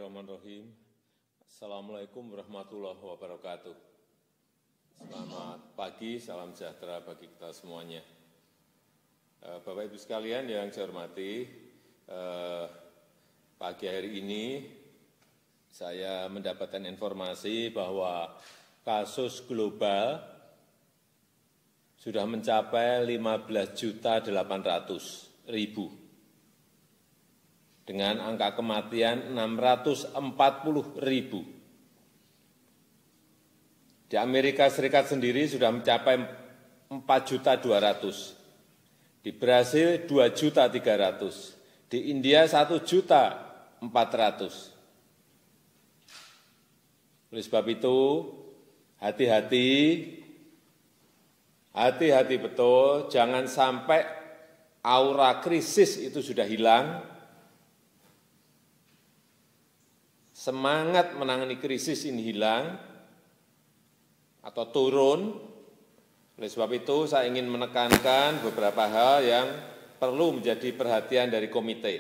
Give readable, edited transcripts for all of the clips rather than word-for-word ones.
Bismillahirrahmanirrahim. Assalamualaikum warahmatullahi wabarakatuh. Selamat pagi, salam sejahtera bagi kita semuanya. Bapak Ibu sekalian yang saya hormati, pagi hari ini saya mendapatkan informasi bahwa kasus global sudah mencapai 15.800.000. Dengan angka kematian 640.000. Di Amerika Serikat sendiri sudah mencapai 4.200.000. Di Brasil 2.300.000. Di India 1.400.000. Oleh sebab itu, hati-hati betul, jangan sampai aura krisis itu sudah hilang. Semangat menangani krisis ini hilang atau turun. Oleh sebab itu saya ingin menekankan beberapa hal yang perlu menjadi perhatian dari komite.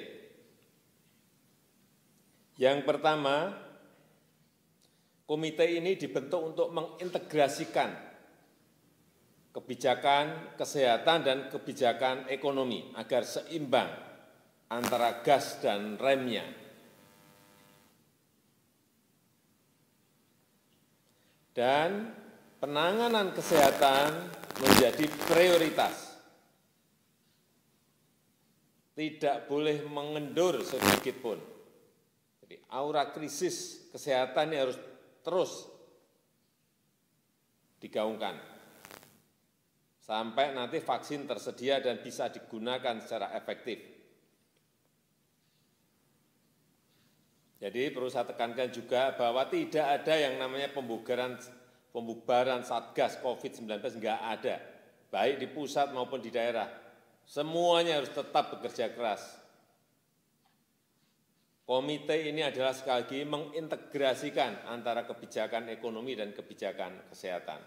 Yang pertama, komite ini dibentuk untuk mengintegrasikan kebijakan kesehatan dan kebijakan ekonomi agar seimbang antara gas dan remnya. Dan penanganan kesehatan menjadi prioritas. Tidak boleh mengendur sedikit pun. Jadi aura krisis kesehatan ini harus terus digaungkan. Sampai nanti vaksin tersedia dan bisa digunakan secara efektif. Jadi perlu saya tekankan juga bahwa tidak ada yang namanya pembubaran Satgas COVID-19, enggak ada. Baik di pusat maupun di daerah. Semuanya harus tetap bekerja keras. Komite ini adalah sekali lagi mengintegrasikan antara kebijakan ekonomi dan kebijakan kesehatan.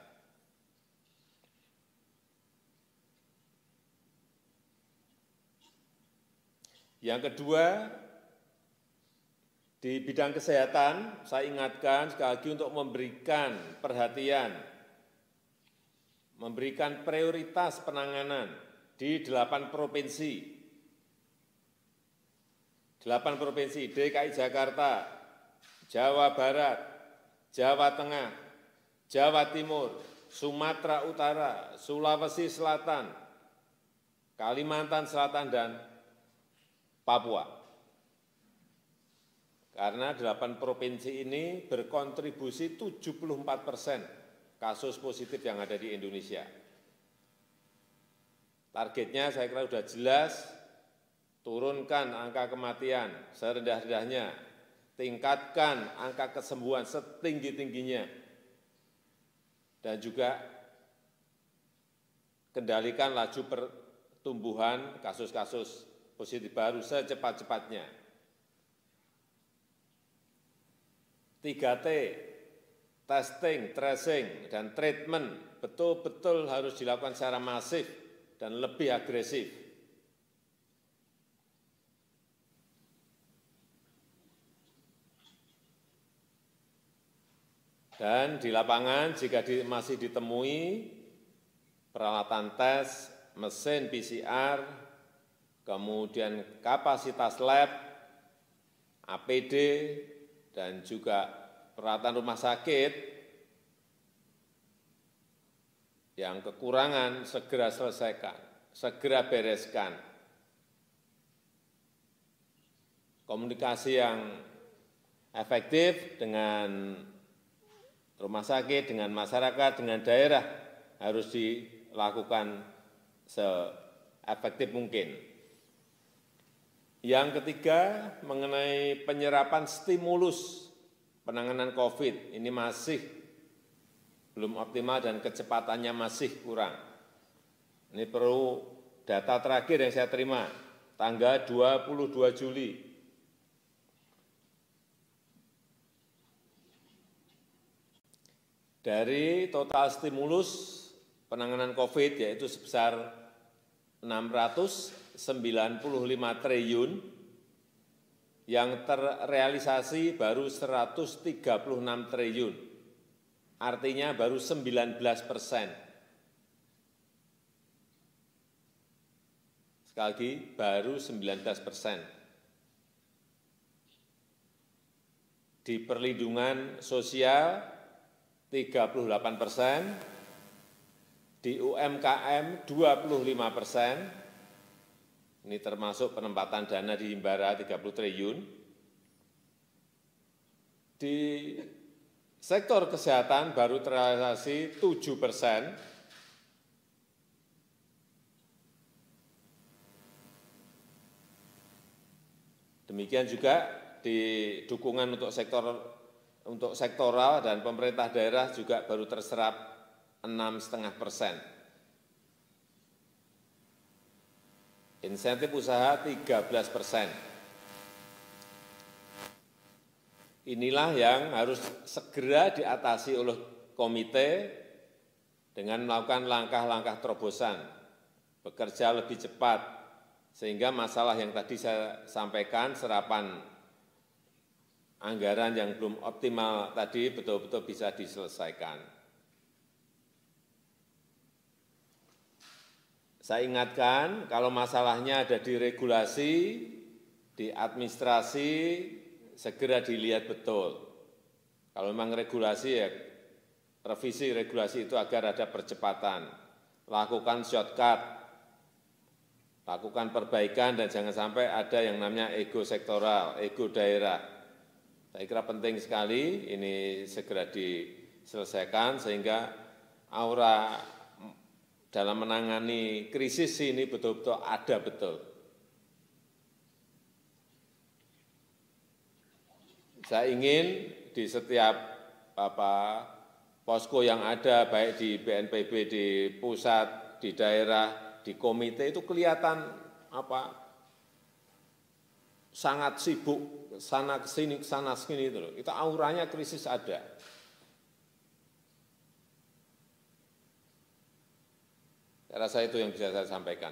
Yang kedua, di bidang kesehatan, saya ingatkan sekali lagi untuk memberikan perhatian, memberikan prioritas penanganan di 8 provinsi. 8 provinsi, DKI Jakarta, Jawa Barat, Jawa Tengah, Jawa Timur, Sumatera Utara, Sulawesi Selatan, Kalimantan Selatan, dan Papua. Karena 8 provinsi ini berkontribusi 74% kasus positif yang ada di Indonesia. Targetnya saya kira sudah jelas, turunkan angka kematian serendah-rendahnya, tingkatkan angka kesembuhan setinggi-tingginya, dan juga kendalikan laju pertumbuhan kasus-kasus positif baru secepat-cepatnya. 3T, testing, tracing, dan treatment betul-betul harus dilakukan secara masif dan lebih agresif. Dan di lapangan jika masih ditemui peralatan tes, mesin PCR, kemudian kapasitas lab, APD, dan juga peralatan rumah sakit yang kekurangan segera selesaikan, segera bereskan. Komunikasi yang efektif dengan rumah sakit, dengan masyarakat, dengan daerah harus dilakukan seefektif mungkin. Yang ketiga, mengenai penyerapan stimulus penanganan COVID, ini masih belum optimal dan kecepatannya masih kurang. Ini perlu data terakhir yang saya terima, tanggal 22 Juli. Dari total stimulus penanganan COVID, yaitu sebesar 695 triliun, yang terrealisasi baru 136 triliun, artinya baru 19%. Sekali lagi, baru 19%. Di perlindungan sosial 38%, di UMKM 25%, ini termasuk penempatan dana di Himbara 30 triliun, di sektor kesehatan baru terrealisasi 7%, demikian juga di dukungan untuk sektoral dan pemerintah daerah juga baru terserap 6,5%. Insentif usaha 13%. Inilah yang harus segera diatasi oleh komite dengan melakukan langkah-langkah terobosan, bekerja lebih cepat, sehingga masalah yang tadi saya sampaikan, serapan anggaran yang belum optimal tadi betul-betul bisa diselesaikan. Saya ingatkan, kalau masalahnya ada di regulasi, di administrasi, segera dilihat betul. Kalau memang regulasi, ya revisi regulasi itu agar ada percepatan. Lakukan shortcut, lakukan perbaikan, dan jangan sampai ada yang namanya ego sektoral, ego daerah. Saya kira penting sekali ini segera diselesaikan sehingga aura dalam menangani krisis ini betul-betul ada betul. Saya ingin di setiap posko yang ada, baik di BNPB, di pusat, di daerah, di komite, itu kelihatan sangat sibuk, sana kesini itu loh. Itu auranya krisis ada. Saya rasa itu yang bisa saya sampaikan.